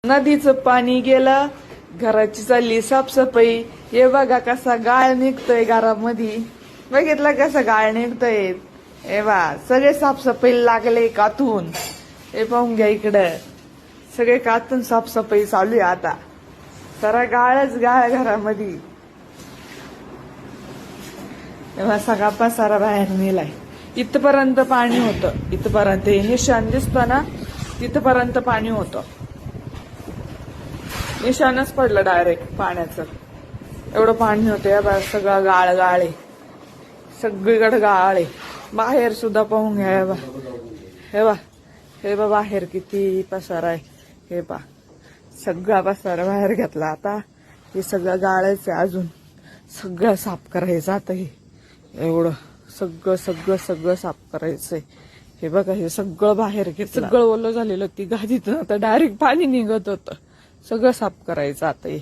नदीचं पाणी गेलं, घराची चालली साफसफाई. हे बघा कसा गाळ निघतोय घरामध्ये, बघितलं कसा गाळ निघतोय. हे बा सगळे साफसफाई लागले कातून. हे पाहून घ्या इकडं, सगळे कातून साफसफाई चालू आहे आता. सारा गाळच गाळ घरामध्ये. तेव्हा सगळा पसारा बाहेर नेलाय. इथपर्यंत पाणी होतं, इथपर्यंत निशाण दिसतो ना, तिथपर्यंत पाणी होतं. निशाणच पडलं डायरेक्ट पाण्याचं, एवढं पाणी होतं. या बा सगळं गाळ गाळ आहे, सगळीकडे गाळ आहे. बाहेर सुद्धा पाहून घ्या. हे बा हे बा बाहेर किती पसारा आहे. हे बा सगळा पसारा बाहेर घेतला. आता हे सगळं गाळायचं, अजून सगळं साफ करायचं. आता हे एवढं सगळं सगळं सगळं साफ करायचंय. हे बघा हे सगळं बाहेर घेतलं, सगळं ओलं झालेलं. ती गादीतून आता डायरेक्ट पाणी निघत होतं. सगळं साफ करायचं आता हे.